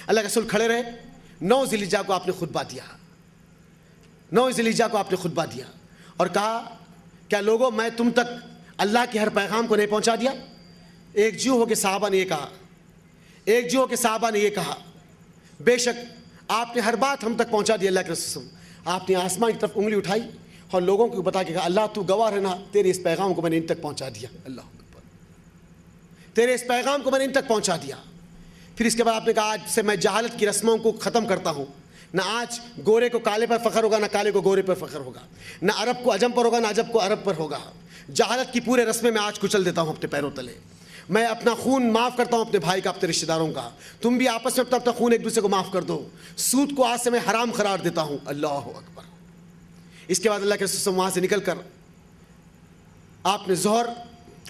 اللہ کے رسول کھڑے رہے, 9 ذی الحجہ کو آپ نے خطبہ دیا, 9 ذی الحجہ کو آپ نے خطبہ دیا اور کہا کیا لوگوں میں تم تک اللہ کے ہر پیغام کو نہیں پہنچا دیا؟ ایک جو ہو کے صحابہ نے یہ کہا, ایک جو ہو کے صحابہ نے یہ کہا بے شک آپ نے ہر بات ہم تک پہنچا دی اللہ کے رسول. آپ نے آسمان کی طرف انگلی اٹھائی اور لوگوں کو بتا کے کہا اللہ تو گواہ رہنا, تیرے اس پیغام کو میں نے ان تک پہنچا دیا, اللہ اکبر, تیرے اس پیغام کو میں نے ان تک پہنچا دیا. پھر اس کے بعد آپ نے کہا آج سے میں جہالت کی رسموں کو ختم کرتا ہوں, نہ آج گورے کو کالے پر فخر ہوگا, نہ کالے کو گورے پر فخر ہوگا, نہ عرب کو عجم پر ہوگا, نہ عجب کو عرب پر ہوگا. جہالت کی پورے رسمیں میں آج کچل دیتا ہوں اپنے پیروں تلے. میں اپنا خون معاف کرتا ہوں اپنے بھائی کا, اپنے رشتہ داروں کا. تم بھی آپس میں اپنا خون ایک دوسرے کو معاف کر دو. سود کو آج سے میں حرام قرار دیتا ہوں, اللہ اکبر. اس کے بعد اللہ کے رسول وہاں سے نکل کر آپ نے ظہر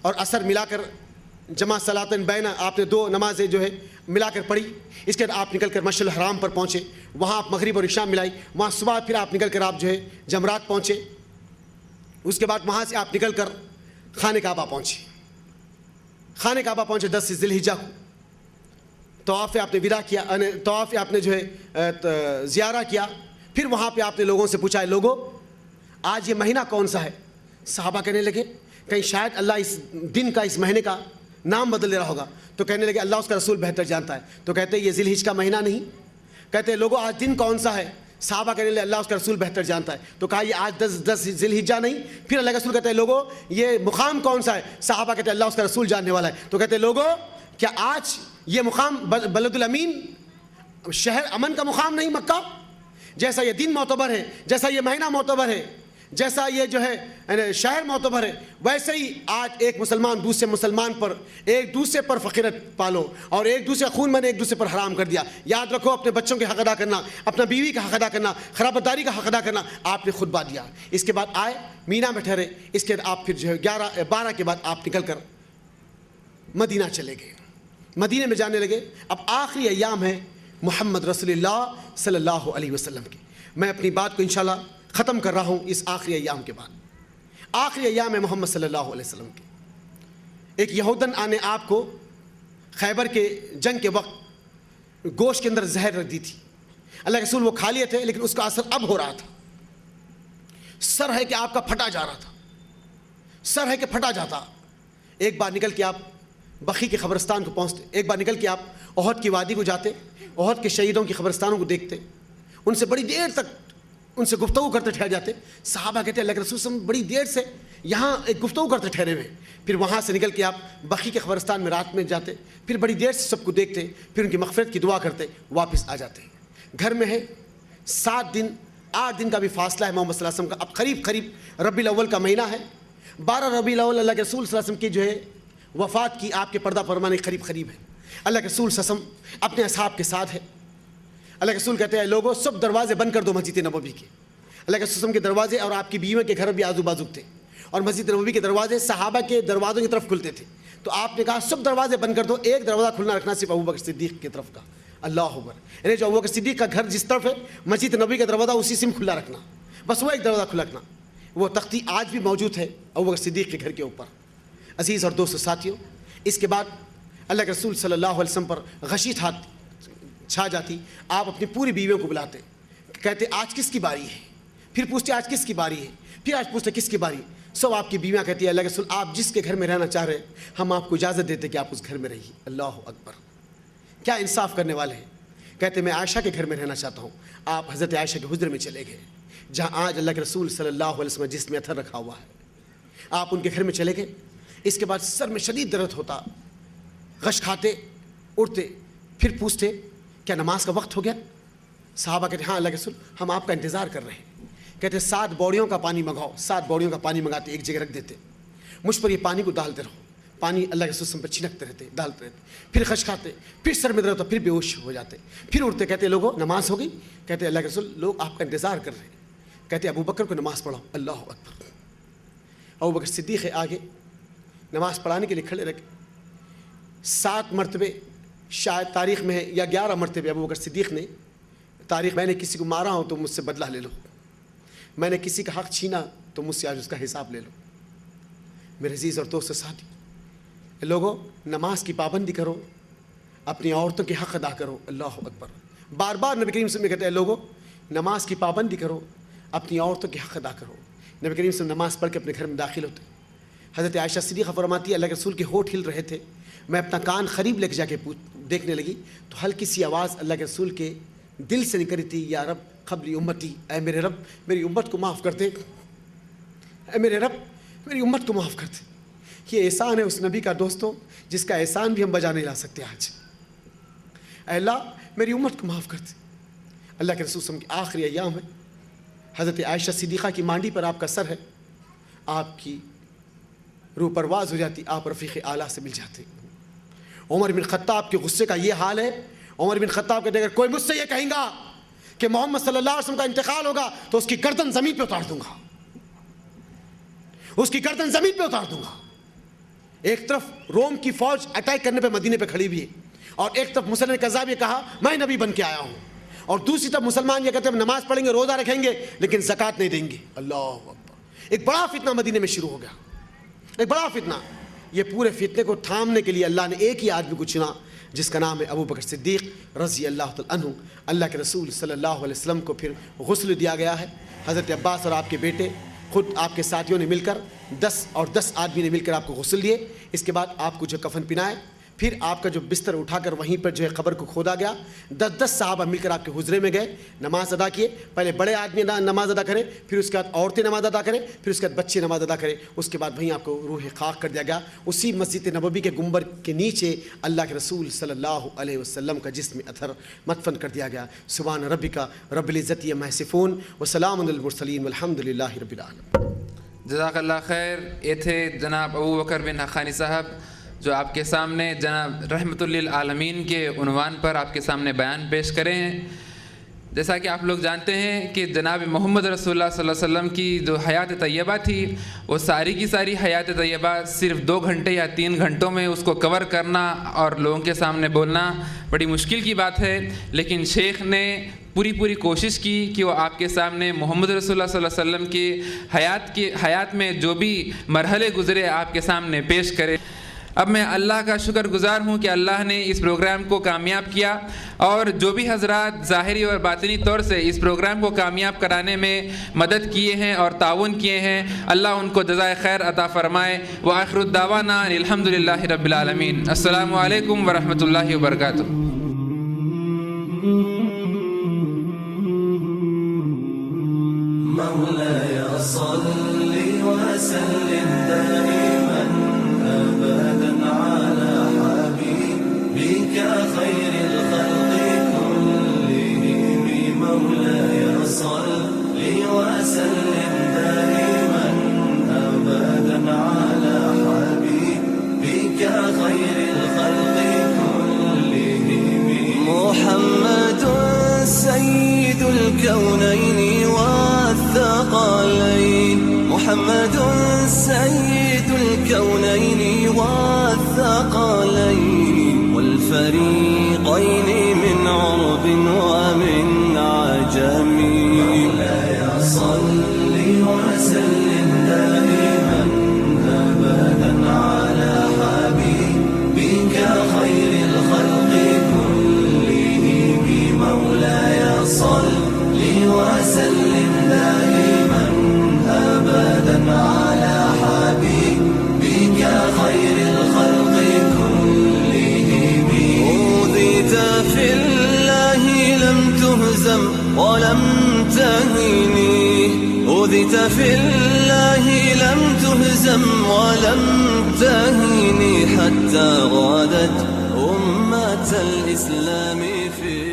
اور عصر ملا کر جمع صلاتن بین, آپ نے 2 نمازیں جو ہے ملا کر پڑھی. اس کے بعد آپ نکل کر مشعل الحرام پر پہنچے, وہاں آپ مغرب اور عشاء ملائی. وہاں صبح پھر آپ نکل کر آپ جو ہے جمرات پہنچے. اس کے بعد وہاں سے آپ نکل کر خانہ کعبہ پہنچے. خانہ کعبہ پہنچے 10 ذی الحجہ کو. طواف آپ نے ودا کیا, طواف آپ نے جو ہے زیارہ کیا. پھر وہاں پہ آپ نے لوگوں سے پوچھا لوگوں آج یہ مہینہ کون سا ہے؟ صحابہ کہنے لگے کہیں شاید اللہ اس دن کا, اس مہینے کا نام بدل دے رہا ہوگا. تو کہنے لگے اللہ اس کا رسول بہتر جانتا ہے. تو کہتے یہ ذی الحجہ کا مہینہ نہیں. کہتے لوگوں آج دن کون سا ہے؟ صحابہ کہنے لگے اللہ اس کا رسول بہتر جانتا ہے. تو کہا یہ آج 10 ذی الحجہ نہیں. پھر اللہ کے رسول کہتے ہیں لوگوں یہ مقام کون سا ہے؟ صحابہ کہتے ہیں اللہ اس کا رسول جاننے والا ہے. تو کہتے ہیں لوگوں کیا آج یہ مقام بلد الامین, شہر امن کا مقام نہیں مکہ؟ جیسا یہ دن معتبر ہے, جیسا یہ مہینہ معتبر ہے, جیسا یہ جو ہے شہر معتبر ہے, ویسے ہی آج ایک مسلمان دوسرے مسلمان پر, ایک دوسرے پر فقیرت پالو, اور ایک دوسرے خون میں نے ایک دوسرے پر حرام کر دیا. یاد رکھو اپنے بچوں کے حق ادا کرنا, اپنا بیوی کا حق ادا کرنا, خرابتداری کا حق ادا کرنا. آپ نے خطبہ دیا. اس کے بعد آئے مینا میں ٹھہرے. اس کے بعد آپ پھر جو ہے 12 کے بعد آپ نکل کر مدینہ چلے گئے. مدینے میں جانے لگے. اب آخری ایام ہے محمد رسول اللہ صلی اللہ علیہ وسلم کی. میں اپنی بات کو انشاءاللہ ختم کر رہا ہوں اس آخری ایام کے بعد. آخری ایام ہے محمد صلی اللہ علیہ وسلم کی. ایک یہودن آنے آپ کو خیبر کے جنگ کے وقت گوشت کے اندر زہر رکھ دی تھی. اللہ کے رسول وہ کھا لیے تھے لیکن اس کا اثر اب ہو رہا تھا. سر ہے کہ آپ کا پھٹا جا رہا تھا, سر ہے کہ پھٹا جاتا. ایک بار نکل کے آپ بقیع کے قبرستان کو پہنچتے, ایک بار نکل کے آپ احد کی وادی کو جاتے, احد کے شہیدوں کی قبرستانوں کو دیکھتے, ان سے بڑی دیر تک ان سے گفتگو کرتے ٹھہر جاتے. صحابہ کہتے ہیں اللہ کے رسول صلی اللہ علیہ وسلم بڑی دیر سے یہاں ایک گفتگو کرتے ٹھہرے ہوئے. پھر وہاں سے نکل کے آپ بقیع کے قبرستان میں رات میں جاتے, پھر بڑی دیر سے سب کو دیکھتے, پھر ان کی مغفرت کی دعا کرتے, واپس آ جاتے. گھر میں ہے 7 دن 8 دن کا بھی فاصلہ ہے محمد صلی اللہ علیہ وسلم کا. اب قریب ربیع الاول کا مہینہ ہے. 12 ربیع الاول اللہ کے رسول صلی اللہ علیہ وسلم کی جو ہے وفات کی آپ کے پردہ فرمانے قریب ہے. اللہ کے رسول صلی اللہ علیہ وسلم اپنے اصحاب کے ساتھ ہے. اللہ کے رسول کہتے ہیں لوگوں سب دروازے بند کر دو مسجد نبوی کے. اللہ کے رسول کے دروازے اور آپ کی بیویوں کے گھر بھی آزو بازو تھے, اور مسجد نبوی کے دروازے صحابہ کے دروازوں کی طرف کھلتے تھے. تو آپ نے کہا سب دروازے بند کر دو, ایک دروازہ کھلنا رکھنا صرف ابوبکر صدیق کی طرف کا. اللہ اکبر. یعنی جو ابوبکر صدیق کا گھر جس طرف ہے مسجد نبوی کا دروازہ اسی سے کھلا رکھنا, بس وہ ایک دروازہ کھلا رکھنا. وہ تختی آج بھی موجود ہے ابوبکر صدیق کے گھر کے اوپر. عزیز اور دوست ساتھیوں, اس کے بعد اللہ کے رسول صلی اللہ علیہ وسلم پر غشی چھا جاتی. آپ اپنی پوری بیویوں کو بلاتے, کہتے آج کس کی باری ہے, پھر پوچھتے آج کس کی باری ہے, پھر آج پوچھتے کس کی باری. سب آپ کی بیویاں کہتی ہے اللہ کے رسول آپ جس کے گھر میں رہنا چاہ رہے ہیں ہم آپ کو اجازت دیتے کہ آپ اس گھر میں رہیے. اللہ اکبر, کیا انصاف کرنے والے ہیں. کہتے میں عائشہ کے گھر میں رہنا چاہتا ہوں. آپ حضرت عائشہ کے حجرے میں چلے گئے جہاں آج اللہ کے رسول صلی اللہ علیہ وسلم جس میں اتھر رکھا ہوا ہے. آپ ان کے گھر میں چلے گئے. اس کے بعد سر میں شدید درد ہوتا, غش کھاتے, اٹھتے, پھر پوچھتے کیا نماز کا وقت ہو گیا. صحابہ کہتے ہاں اللہ کے رسول ہم آپ کا انتظار کر رہے ہیں. کہتے 7 بوڑیوں کا پانی منگاؤ. 7 بوڑیوں کا پانی منگاتے, ایک جگہ رکھ دیتے, مجھ پر یہ پانی کو ڈالتے رہو. پانی اللہ کے رسول پر چھنکتے رہتے, ڈالتے رہتے, پھر خش کھاتے, پھر سر میں درد ہوتا, پھر بے ہوش ہو جاتے, پھر اٹھتے. کہتے لوگوں نماز ہو گئی. کہتے اللہ کے رسول لوگ آپ کا انتظار کر رہے ہیں. کہتے ابو بکر کو نماز پڑھاؤ. اللہ اکبر. ابو بکر صدیق ہے آگے نماز پڑھانے کے لیے کھڑے رکھے. 7 مرتبے شاید تاریخ میں ہے یا 11 مرتبے ابو بکر صدیق نے تاریخ, میں نے کسی کو مارا ہوں تو مجھ سے بدلہ لے لو, میں نے کسی کا حق چھینا تو مجھ سے آج اس کا حساب لے لو. میرے عزیز اور دوست ساتھی لوگوں نماز کی پابندی کرو, اپنی عورتوں کے حق ادا کرو. اللہ اکبر. بار بار نبی کریم صلی اللہ علیہ وسلم کہتے ہیں لوگوں نماز کی پابندی کرو, اپنی عورتوں کے حق ادا کرو. نبی کریم صلی اللہ علیہ وسلم نماز پڑھ کے اپنے گھر میں داخل ہوتے. حضرت عائشہ صدیقہ فرماتی ہے اللہ کے رسول کے ہونٹ ہل رہے تھے, میں اپنا کان قریب لے کے جا کے دیکھنے لگی تو ہلکی سی آواز اللہ کے رسول کے دل سے نکلی تھی, یا رب قبلی امتی, اے میرے رب میری امت کو معاف کر دے, اے میرے رب میری امت کو معاف کر دے. یہ احسان ہے اس نبی کا دوستوں جس کا احسان بھی ہم بجا نہیں لا سکتے آج. اے اللہ میری امت کو معاف کر دے. اللہ کے رسول صلی اللہ علیہ وسلم کے آخری ایام ہے, حضرت عائشہ صدیقہ کی مانڈی پر آپ کا سر ہے, آپ کی روح پرواز ہو جاتی, آپ رفیق اعلیٰ سے مل جاتے. عمر بن خطاب کے غصے کا یہ حال ہے. عمر بن خطاب کہتے ہیں اگر کوئی مجھ سے یہ کہیں گا کہ محمد صلی اللہ علیہ وسلم کا انتقال ہوگا تو اس کی گردن زمین پہ اتار دوں گا, اس کی گردن زمین پہ اتار دوں گا. ایک طرف روم کی فوج اٹیک کرنے پہ مدینے پہ کھڑی ہوئی ہے, اور ایک طرف مسلم کذاب یہ کہا میں نبی بن کے آیا ہوں, اور دوسری طرف مسلمان یہ کہتے ہیں ہم نماز پڑھیں گے, روزہ رکھیں گے, لیکن زکوٰۃ نہیں دیں گے. اللہ اکبر. ایک بڑا فتنہ مدینے میں شروع ہو گیا, ایک بڑا فتنہ. یہ پورے فتنے کو تھامنے کے لیے اللہ نے ایک ہی آدمی کو چنا جس کا نام ہے ابو بکر صدیق رضی اللہ تعالیٰ عنہ. اللہ کے رسول صلی اللہ علیہ وسلم کو پھر غسل دیا گیا ہے. حضرت عباس اور آپ کے بیٹے خود آپ کے ساتھیوں نے مل کر 10 آدمی نے مل کر آپ کو غسل دیے. اس کے بعد آپ کو جو کفن پہنائے, پھر آپ کا جو بستر اٹھا کر وہیں پر جو ہے قبر کو کھودا گیا. 10 صحابہ مل کر آپ کے حجرے میں گئے, نماز ادا کیے. پہلے بڑے آدمی نماز ادا کریں, پھر اس کے بعد عورتیں نماز ادا کریں, پھر اس کے بعد بچے نماز ادا کریں. اس کے بعد وہیں آپ کو روح خاک کر دیا گیا. اسی مسجد نبوی کے گنبد کے نیچے اللہ کے رسول صلی اللہ علیہ وسلم کا جسم اطہر مدفن کر دیا گیا. سبحان ربک رب العزت عما یصفون وسلام علی المرسلین والحمد للہ رب العالمین. جزاک اللہ خیر. یہ تھے جناب ابو بکر بن حقانی صاحب جو آپ کے سامنے جناب رحمت للعالمین کے عنوان پر آپ کے سامنے بیان پیش کرے ہیں. جیسا کہ آپ لوگ جانتے ہیں کہ جناب محمد رسول اللہ صلی اللہ علیہ وسلم کی جو حیات طیبہ تھی وہ ساری کی ساری حیات طیبہ صرف 2 گھنٹے یا 3 گھنٹوں میں اس کو کور کرنا اور لوگوں کے سامنے بولنا بڑی مشکل کی بات ہے. لیکن شیخ نے پوری کوشش کی کہ وہ آپ کے سامنے محمد رسول اللہ صلی اللہ علیہ وسلم کی حیات میں جو بھی مرحلے گزرے آپ کے سامنے پیش کرے. اب میں اللہ کا شکر گزار ہوں کہ اللہ نے اس پروگرام کو کامیاب کیا, اور جو بھی حضرات ظاہری اور باطنی طور سے اس پروگرام کو کامیاب کرانے میں مدد کیے ہیں اور تعاون کیے ہیں, اللہ ان کو جزائے خیر عطا فرمائے. وآخر الدعوانا الحمد للہ رب العالمین. السلام علیکم ورحمۃ اللہ وبرکاتہ. مولاي صل وسلم دائما أبدا على حبيبك خير الخلق كلهم. مولاي صل وسلم دائما أبدا على حبيبك خير الخلق كلهم. محمد سيد الكونين والثقلين. محمد سيد الكونين والثقلين والفريقين من عرب ومن عجم. مولاي صل وسلم دائما أبدا على حبيبك خير الخلق كلهم. مولاي صل وسلم دائما أبدا على حبيبك خير الخلق كلهم. أوذيت في الله لم تهزم ولم تهني. أوذيت في الله لم تهزم ولم تهني حتى غادت أمة الإسلام في